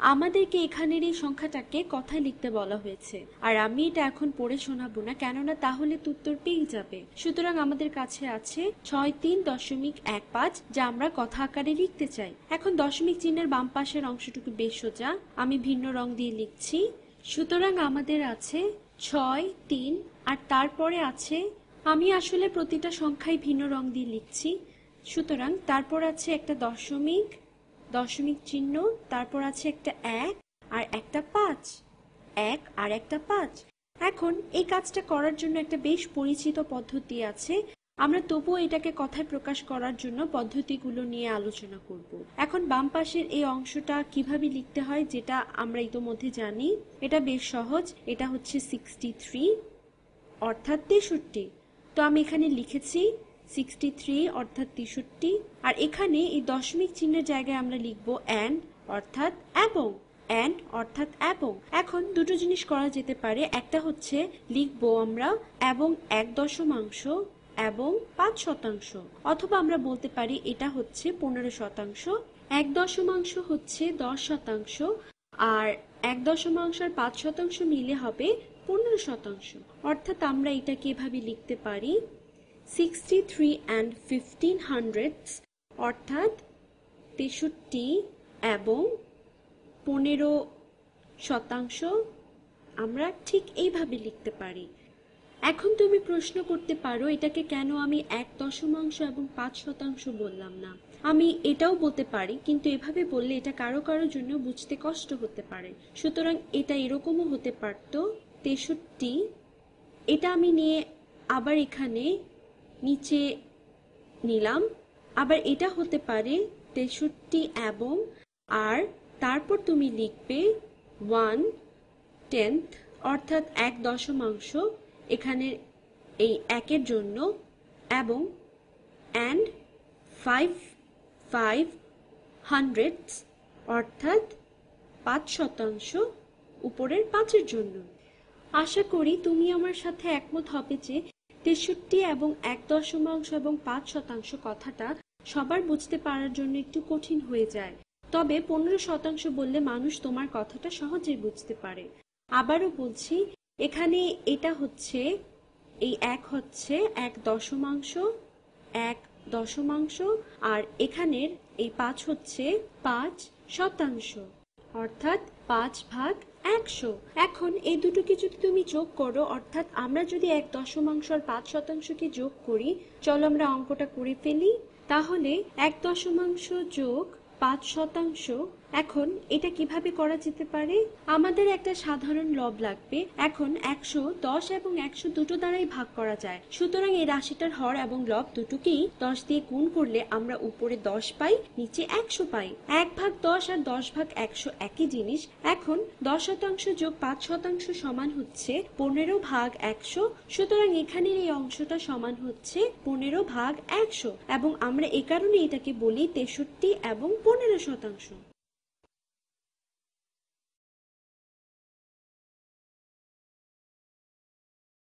আমাদেরকে এখানের এই সংখ্যাটাকে কথায় লিখতে বলা হয়েছে, আর আমি এটা এখন পড়ে শোনাবো না, কেননা তাহলে তো উত্তর পেয়ে যাবে। সুতরাং আমাদের কাছে আছে 63.15, যা আমরা কথা আকারে লিখতে চাই। এখন দশমিক চিহ্নের বাম পাশের অংশটুকু বেশ সোজা, আমি ভিন্ন রং দিয়ে লিখছি। সুতরাং আমাদের আছে 6, 3, আর তারপরে আছে, আমি আসলে প্রতিটা সংখ্যায় ভিন্ন রং দিয়ে লিখছি। সুতরাং তারপর আছে একটা দশমিক, দশমিক চিহ্ন, তারপর আছে একটা 1 আর একটা 5, 1 আর একটা 5। এখন এই কাজটা করার জন্য একটা বেশ পরিচিত পদ্ধতি আছে, আমরা তবুও এটাকে কথায় প্রকাশ করার জন্য পদ্ধতিগুলো নিয়ে আলোচনা করব। এখন বাম পাশের এই অংশটা কিভাবে লিখতে হয়, যেটা আমরা ইতোমধ্যে জানি, এটা বেশ সহজ। এটা হচ্ছে 63 অর্থাৎ 63। তো আমি এখানে লিখেছি 63 অর্থাৎ 63, আর এখানে এই দশমিক চিহ্নের জায়গায় আমরা লিখব and অর্থাৎ এবং, and অর্থাৎ এবং। এখন দুটো জিনিস করা যেতে পারে, একটা হচ্ছে লিখব আমরা এবং 1 দশমাংশ এবং 5 শতাংশ, অথবা আমরা বলতে পারি এটা হচ্ছে 15 শতাংশ, 1 দশমাংশ হচ্ছে 10 শতাংশ, আর 1 দশমাংশ আর 5 শতাংশ মিলে হবে 15 শতাংশ। অর্থাৎ আমরা এটাকে এভাবে লিখতে পারি 63 and 1500 অর্থাৎ 63 এবং 15 শতাংশ, আমরা ঠিক এইভাবে লিখতে পারি। এখন তুমি প্রশ্ন করতে পারো এটাকে কেন আমি 1 দশমাংশ এবং 5 শতাংশ বললাম না। আমি এটাও বলতে পারি, কিন্তু এভাবে বললে এটা কারো কারোর জন্য বুঝতে কষ্ট হতে পারে। সুতরাং এটা এরকমও হতে পারত 63, এটা আমি নিয়ে আবার এখানে নিচে নিলাম, আবার এটা হতে পারে 63 এবং, আর তারপর তুমি লিখবে 1/10 অর্থাৎ 1 দশমাংশ এখানে এই 1-এর জন্য, এবং and 5/500 অর্থাৎ 5 শতাংশ উপরের 5-এর জন্য। আশা করি তুমি আমার সাথে একমত হবে যে 63 এবং 1 দশমাংশ এবং 5 শতাংশ কথাটা সবার বুঝতে পারার জন্য একটু কঠিন হয়ে যায়। তবে 15 শতাংশ বললে মানুষ তোমার কথাটা সহজেই বুঝতে পারে। আবারও বলছি, এখানে এটা হচ্ছে, এই 1 হচ্ছে 1 দশমাংশ, 1 দশমাংশ, আর এখানের এই 5 হচ্ছে 5 শতাংশ অর্থাৎ 5/100। এখন এই দুটোকে যদি তুমি যোগ করো, অর্থাৎ আমরা যদি 1 দশমাংশ আর 5 শতাংশকে যোগ করি, চলো আমরা অঙ্কটা করে ফেলি। তাহলে 1 দশমাংশ যোগ 5 শতাংশ, এখন এটা কিভাবে করা যেতে পারে? আমাদের একটা সাধারণ লব লাগবে। এখন 110 এবং 100 দুটো দ্বারাই ভাগ করা যায়, সুতরাং এই রাশিটার হর এবং লব দুটোকেই 10 দিয়ে গুণ করলে আমরা উপরে 10 পাই, নিচে 100 পাই। 1/10 আর 10/100 একই জিনিস। এখন 10 শতাংশ যোগ 5 শতাংশ সমান হচ্ছে 15/100, সুতরাং এখানের এই অংশটা সমান হচ্ছে 15/100, এবং আমরা এই কারণে এটাকে বলি 63 এবং 15 শতাংশ।